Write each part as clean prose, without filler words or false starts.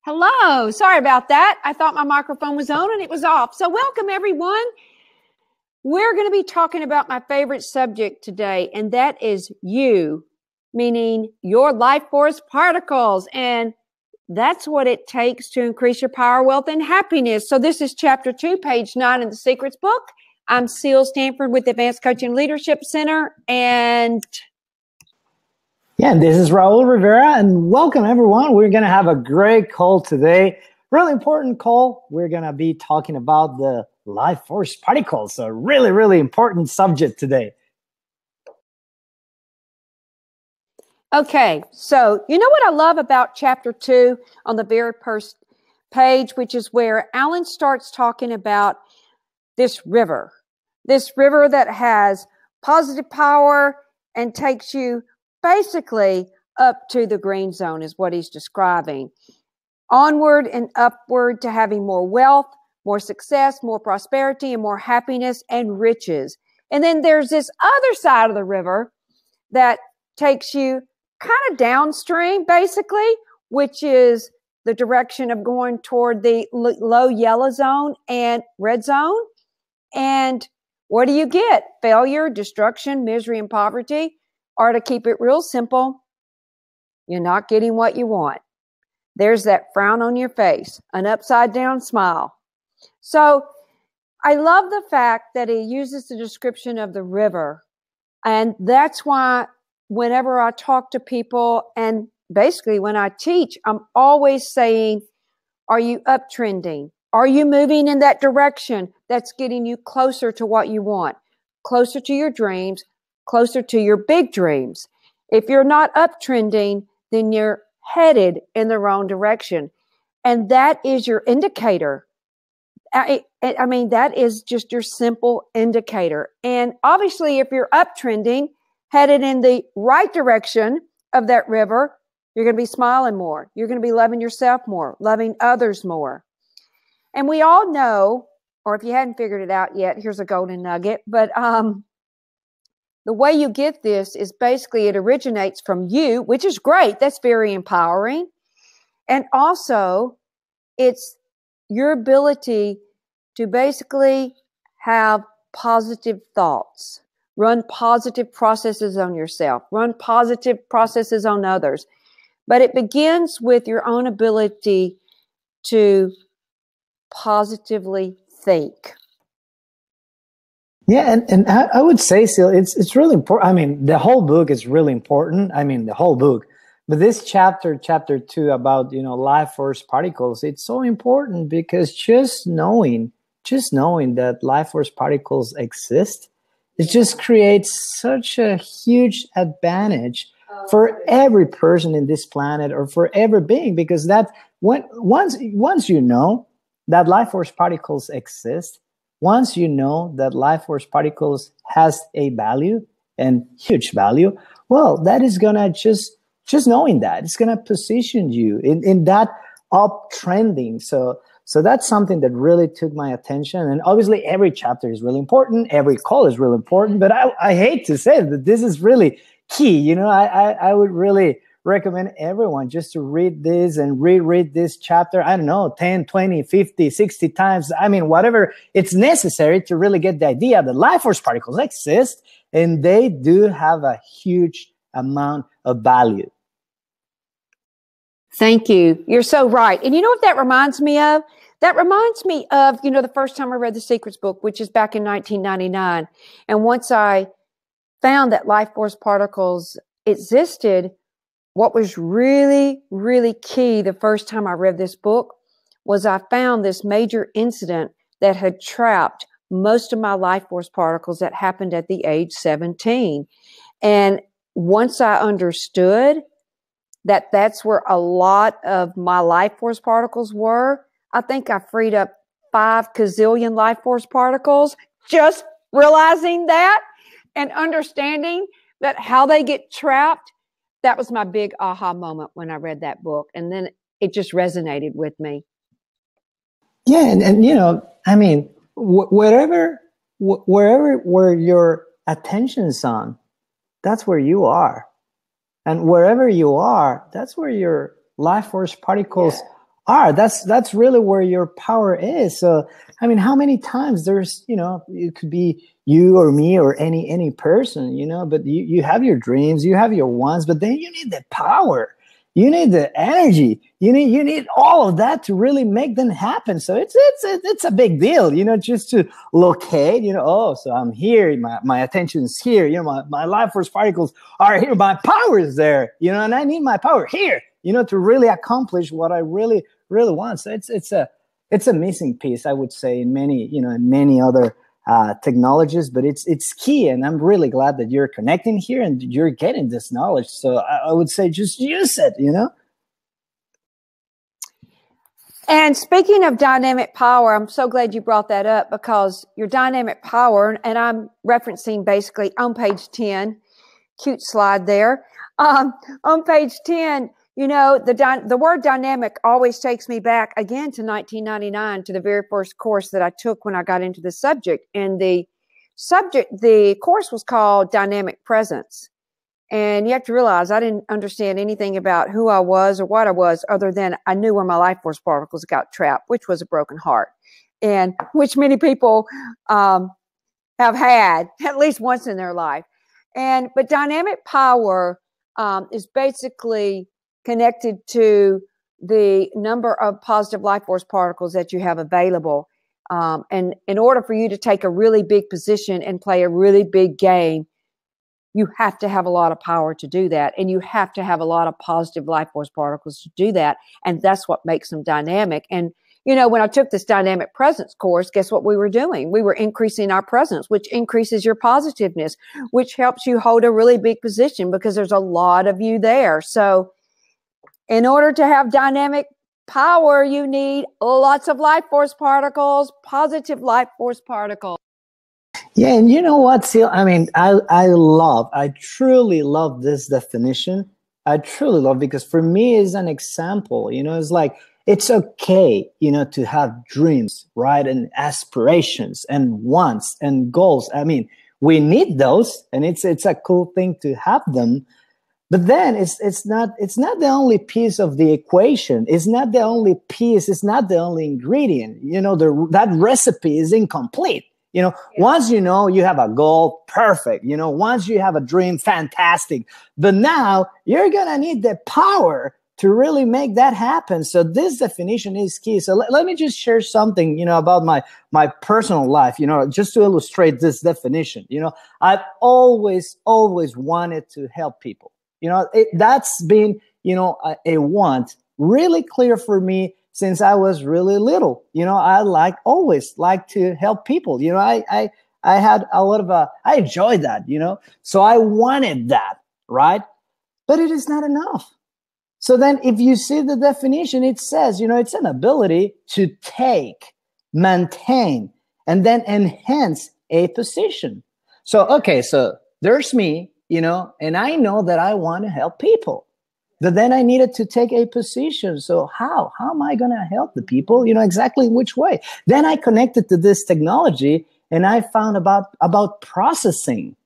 Hello. Sorry about that. I thought my microphone was on and it was off. So welcome everyone. We're going to be talking about my favorite subject today, and that is you, meaning your life force particles. And that's what it takes to increase your power, wealth, and happiness. So this is chapter 2, page 9 in the Secrets book. I'm Seal Stanford with the Advanced Coaching Leadership Center. And this is Raúl Rivera, and welcome everyone. We're going to have a great call today. Really important call. We're going to be talking about the life force particles, a really, really important subject today. Okay, so you know what I love about chapter 2 on the very first page, which is where Alan starts talking about this river that has positive power and takes you basically up to the green zone is what he's describing. Onward and upward to having more wealth, more success, more prosperity, and more happiness and riches. And then there's this other side of the river that takes you kind of downstream, basically, which is the direction of going toward the low yellow zone and red zone. And what do you get? Failure, destruction, misery, and poverty. Or to keep it real simple, you're not getting what you want. There's that frown on your face, an upside down smile. So I love the fact that he uses the description of the river. And that's why whenever I talk to people and basically when I teach, I'm always saying, are you uptrending? Are you moving in that direction that's getting you closer to what you want, closer to your dreams, closer to your big dreams? If you're not uptrending, then you're headed in the wrong direction. And that is your indicator. I mean, that is just your simple indicator. And obviously, if you're uptrending, headed in the right direction of that river, you're going to be smiling more. You're going to be loving yourself more, loving others more. And we all know, or if you hadn't figured it out yet, here's a golden nugget, but the way you get this is basically it originates from you, which is great. That's very empowering. And also, it's your ability to basically have positive thoughts, run positive processes on yourself, run positive processes on others. But it begins with your own ability to positively think. Yeah, and I would say, Seal, it's really important. I mean, the whole book is really important. I mean, the whole book. But this chapter 2 about, life force particles, it's so important because just knowing that life force particles exist, it just creates such a huge advantage for every person in this planet or for every being, because that once you know that life force particles exist, once you know that life force particles has a value and huge value, well, that is gonna just knowing that it's gonna position you in that uptrending. So that's something that really took my attention. And obviously, every chapter is really important. Every call is really important. But I hate to say that this is really key. I would really recommend everyone just to read this and reread this chapter, I don't know, 10, 20, 50, 60 times. I mean, whatever it's necessary to really get the idea that life force particles exist and they do have a huge amount of value. Thank you. You're so right. And you know what that reminds me of? That reminds me of, the first time I read the Secrets book, which is back in 1999. And once I found that life force particles existed, what was really, really key the first time I read this book was I found this major incident that had trapped most of my life force particles that happened at the age 17. And once I understood that that's where a lot of my life force particles were, I think I freed up 5 gazillion life force particles just realizing that and understanding that how they get trapped. That was my big aha moment when I read that book. And then it just resonated with me. Yeah. And I mean, wherever where your attention's on, that's where you are. And wherever you are, that's where your life force particles are. That's really where your power is. So, I mean, how many times there's, it could be you or me or any person, but you have your dreams, you have your wants, but then you need the power. You need the energy. You need all of that to really make them happen. So it's a big deal, just to locate, oh, so I'm here. My attention is here. My life force particles are here. My power is there, and I need my power here, to really accomplish what I really, really want. So it's a missing piece, I would say, in many other technologies, but it's key. And I'm really glad that you're connecting here and you're getting this knowledge. So I would say just use it, And speaking of dynamic power, I'm so glad you brought that up, because your dynamic power, and I'm referencing basically on page 10, cute slide there. On page 10, the word dynamic always takes me back again to 1999, to the very first course that I took when I got into the subject. And the course was called Dynamic Presence. And you have to realize I didn't understand anything about who I was or what I was, other than I knew where my life force particles got trapped, which was a broken heart, and which many people have had at least once in their life. But dynamic power is basically connected to the number of positive life force particles that you have available. And in order for you to take a really big position and play a really big game, you have to have a lot of power to do that. And you have to have a lot of positive life force particles to do that. And that's what makes them dynamic. And, when I took this dynamic presence course, guess what we were doing? We were increasing our presence, which increases your positiveness, which helps you hold a really big position because there's a lot of you there. So in order to have dynamic power, you need lots of life force particles, positive life force particles. Yeah, and you know what, Seal? I mean, I truly love this definition. I truly love, because for me it's an example, it's like, it's okay, to have dreams, right? And aspirations and wants and goals. I mean, we need those, and it's a cool thing to have them. But then it's not the only piece of the equation. It's not the only piece. It's not the only ingredient. That recipe is incomplete. Once you have a goal, perfect. Once you have a dream, fantastic. But now you're gonna need the power to really make that happen. So this definition is key. So let me just share something, about my personal life, just to illustrate this definition. I've always wanted to help people. That's been, a want really clear for me since I was really little. I always like to help people. I had a lot of, I enjoyed that, so I wanted that, right? But it is not enough. So then if you see the definition, it says, it's an ability to take, maintain, and then enhance a position. So, okay, so there's me, and I know that I want to help people. But then I needed to take a position. So how am I going to help the people? Exactly in which way? Then I connected to this technology, and I found about processing.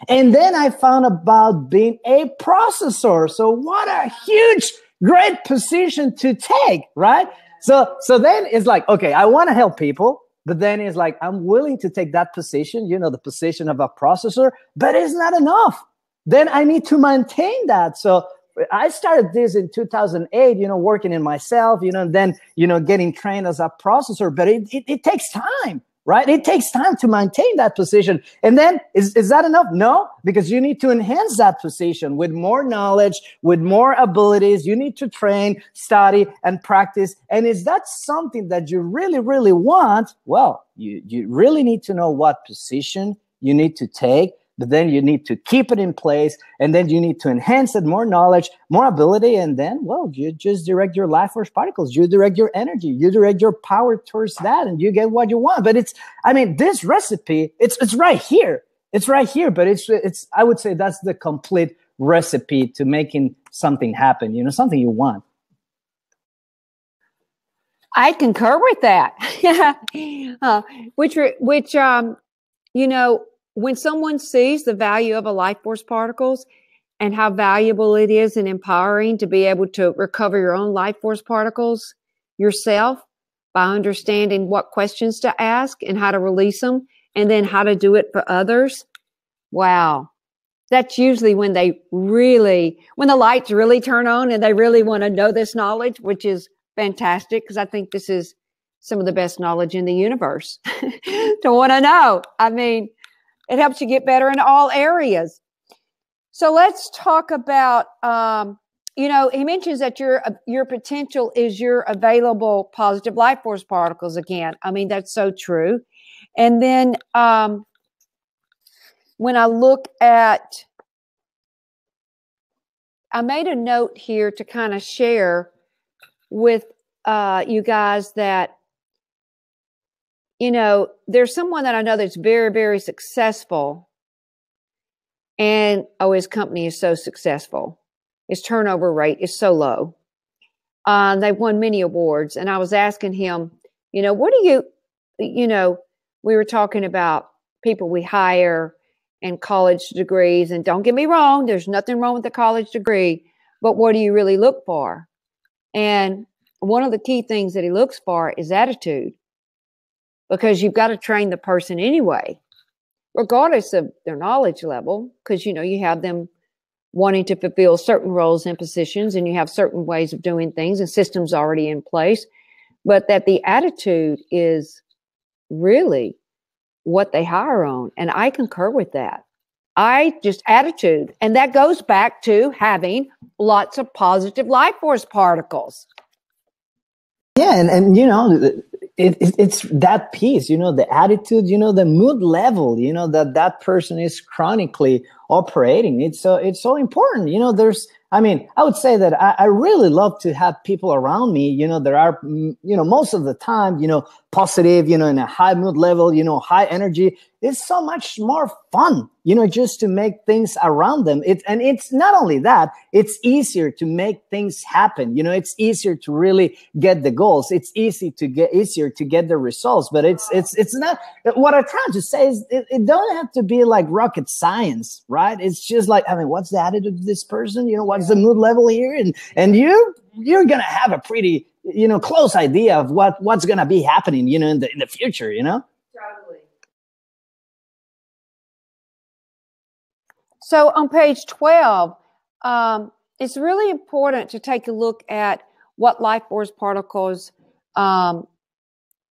And then I found about being a processor. So what a huge, great position to take, right? So then it's like, okay, I want to help people, but then it's like, I'm willing to take that position, the position of a processor, but it's not enough. Then I need to maintain that. So I started this in 2008, working in myself, and then, getting trained as a processor, but it takes time. Right? It takes time to maintain that position. And then is that enough? No, because you need to enhance that position with more knowledge, with more abilities. You need to train, study, and practice. And is that something that you really, really want? Well, you really need to know what position you need to take, but then you need to keep it in place, and then you need to enhance it, more knowledge, more ability, and then, well, you just direct your life force particles, you direct your energy, you direct your power towards that, and you get what you want. But this recipe, it's right here. It's right here, but it's I would say that's the complete recipe to making something happen, something you want. I concur with that. When someone sees the value of a life force particles and how valuable it is and empowering to be able to recover your own life force particles, yourself by understanding what questions to ask and how to release them, and then how to do it for others. Wow. That's usually when when the lights really turn on and they really want to know this knowledge, which is fantastic, because I think this is some of the best knowledge in the universe to want to know. I mean, it helps you get better in all areas. So let's talk about, he mentions that your potential is your available positive life force particles again. I mean, that's so true. And then when I look at, I made a note here to kind of share with you guys that, there's someone that I know that's very, very successful, and his company is so successful. His turnover rate is so low. They've won many awards, and I was asking him, what do you, we were talking about people we hire and college degrees, and don't get me wrong, there's nothing wrong with a college degree, but what do you really look for? And one of the key things that he looks for is attitude, because you've got to train the person anyway, regardless of their knowledge level, because, you have them wanting to fulfill certain roles and positions, and you have certain ways of doing things and systems already in place, but that the attitude is really what they hire on. And I concur with that. Attitude. And that goes back to having lots of positive life force particles. Yeah. And it's that piece, the attitude, the mood level, that person is chronically operating. It's so important. I would say that I really love to have people around me, that are, most of the time, positive, in a high mood level, high energy. It's so much more fun, just to make things around them. And it's not only that, it's easier to make things happen. It's easier to really get the goals. It's easier to get the results, but it's not, what I'm trying to say is it don't have to be like rocket science, right? It's just like, what's the attitude of this person? What's the mood level here? And you're going to have a pretty, close idea of what's going to be happening, in the future, Totally. So on page 12, it's really important to take a look at what life force particles are,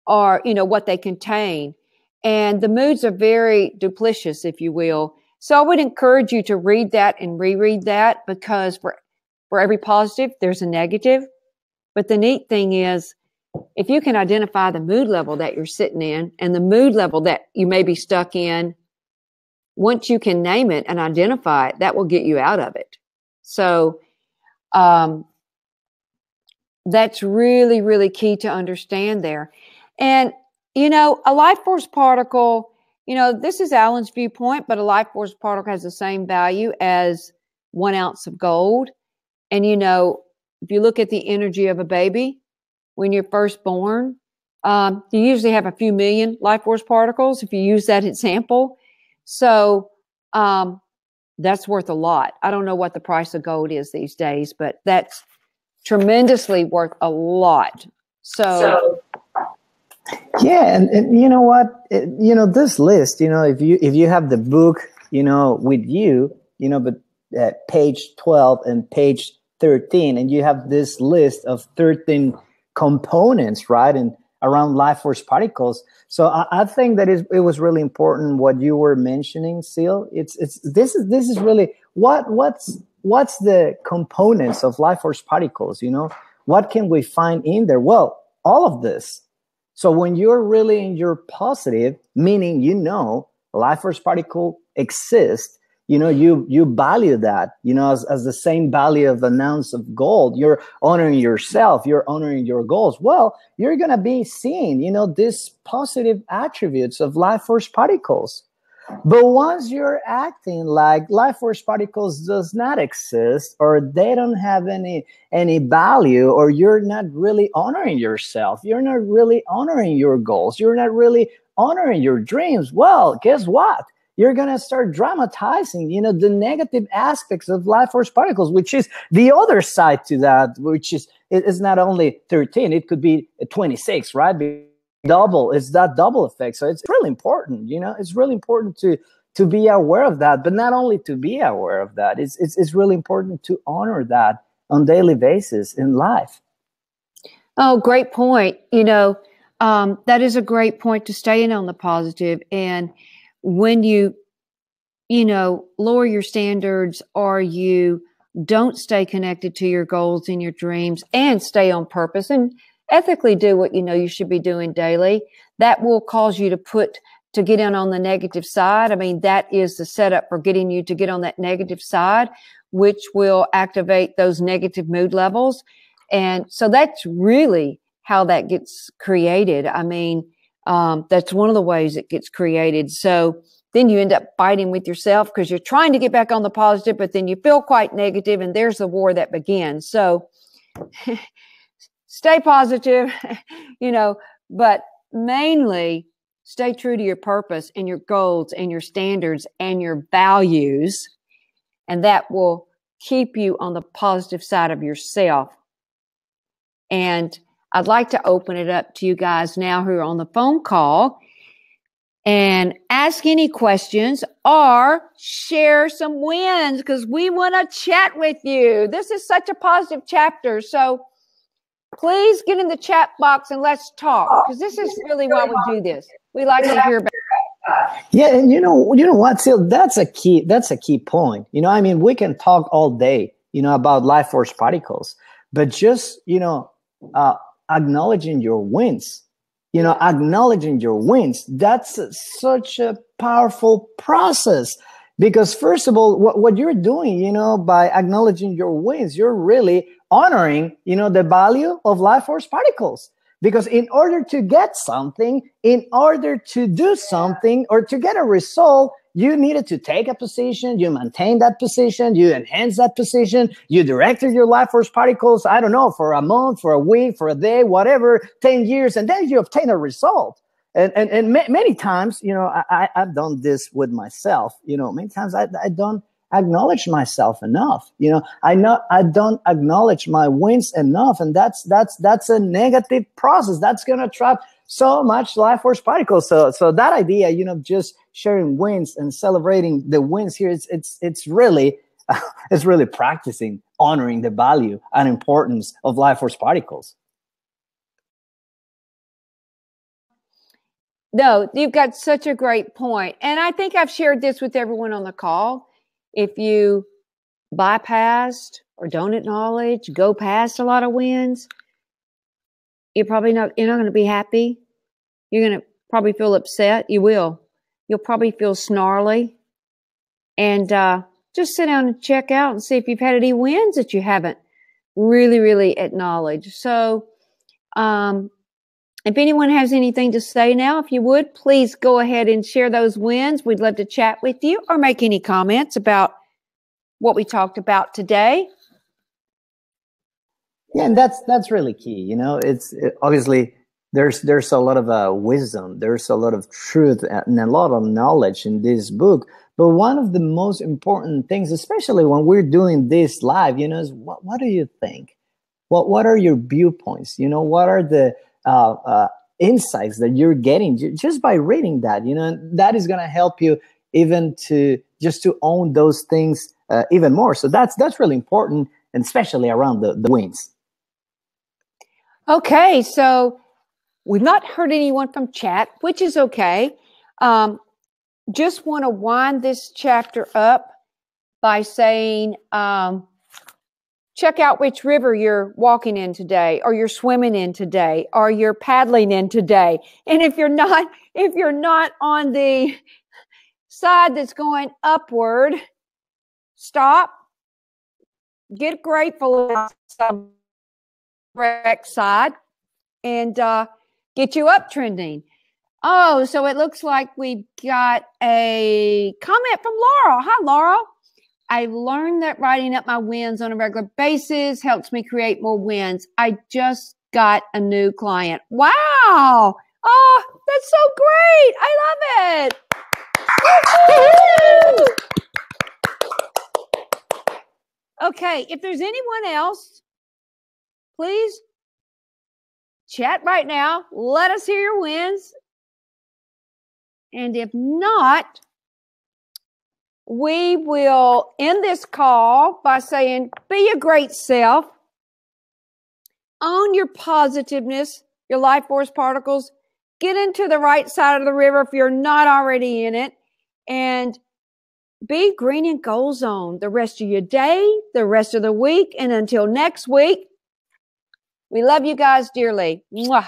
what they contain. And the moods are very duplicious, if you will. So I would encourage you to read that and reread that, because for every positive, there's a negative. But the neat thing is, if you can identify the mood level that you're sitting in and the mood level that you may be stuck in, once you can name it and identify it, that will get you out of it. So that's really, really key to understand there. And, a life force particle, this is Alan's viewpoint, but a life force particle has the same value as 1 ounce of gold. And, if you look at the energy of a baby, when you're first born, you usually have a few million life force particles if you use that example. So that's worth a lot. I don't know what the price of gold is these days, but that's tremendously worth a lot. So yeah, and you know what? This list, if you have the book, with you, but page 12 and page 13, and you have this list of 13 components, right? And around life force particles. So I think that it was really important what you were mentioning, Seal. This is really what's the components of life force particles, What can we find in there? Well, all of this. So when you're really in your positive, meaning life force particle exists, you value that, as the same value of an ounce of gold. You're honoring yourself, you're honoring your goals. Well, you're going to be seeing, these positive attributes of life force particles. But once you're acting like life force particles does not exist, or they don't have any value, or you're not really honoring yourself, you're not really honoring your goals, you're not really honoring your dreams, well, guess what? You're going to start dramatizing, the negative aspects of life force particles, which is the other side to that, which is, it's not only 13, it could be 26, right? Double, it's that double effect. So it's really important, it's really important to be aware of that, but not only to be aware of that, it's really important to honor that on daily basis in life. Oh, great point. That is a great point, to stay in on the positive. And when you lower your standards, or you don't stay connected to your goals and your dreams and stay on purpose and ethically do what you should be doing daily, that will cause you to get in on the negative side. I mean, that is the setup for getting you to get on that negative side, which will activate those negative mood levels. And so that's really how that gets created. I mean, that's one of the ways it gets created. So then you end up fighting with yourself because you're trying to get back on the positive, but then you feel quite negative, and there's the war that begins. So stay positive, but mainly stay true to your purpose and your goals and your standards and your values. And that will keep you on the positive side of yourself. And I'd like to open it up to you guys now who are on the phone call, and ask any questions or share some wins, because we want to chat with you. This is such a positive chapter. So please get in the chat box and let's talk, because this is really why we do this. We like to hear about it. Yeah, and you know what, Sil, that's a key point. I mean, we can talk all day, about life force particles, but just, acknowledging your wins. Acknowledging your wins, that's such a powerful process, because first of all, what you're doing, by acknowledging your wins, you're really honoring, the value of life force particles. Because in order to get something, in order to do something, or to get a result, you needed to take a position, you maintain that position, you enhance that position, you directed your life force particles, I don't know, for a month, for a week, for a day, whatever, 10 years, and then you obtain a result. And many times, I've done this with myself, many times I don't acknowledge myself enough. I don't acknowledge my wins enough. And that's a negative process. That's going to trap so much life force particles. So that idea, just sharing wins and celebrating the wins here, it's really, it's really practicing honoring the value and importance of life force particles. No, you've got such a great point. And I think I've shared this with everyone on the call. If you bypassed or don't acknowledge, go past a lot of wins, you're not going to be happy. You're going to probably feel upset. You'll probably feel snarly. And just sit down and check out and see if you've had any wins that you haven't really, really acknowledged. So if anyone has anything to say now, if you would, please go ahead and share those wins. We'd love to chat with you, or make any comments about what we talked about today. Yeah, and that's really key. Obviously there's a lot of wisdom, there's a lot of truth and a lot of knowledge in this book. But one of the most important things, especially when we're doing this live, is what do you think? What are your viewpoints? What are the insights that you're getting just by reading that? And that is going to help you even to own those things even more. So that's really important, and especially around the wins. Okay, so we've not heard anyone from chat, which is okay. Just want to wind this chapter up by saying, check out which river you're walking in today, or you're swimming in today, or you're paddling in today. And if you're not on the side that's going upward, stop, get grateful on the correct side, and get you up trending. Oh, so it looks like we got a comment from Laurel. Hi, Laurel. I've learned that writing up my wins on a regular basis helps me create more wins. I just got a new client. Wow. Oh, that's so great. I love it. Okay, if there's anyone else, please chat right now. Let us hear your wins. And if not, we will end this call by saying, be your great self. Own your positiveness, your life force particles. Get into the right side of the river if you're not already in it. And be green and gold zone the rest of your day, the rest of the week. And until next week, we love you guys dearly. Mwah.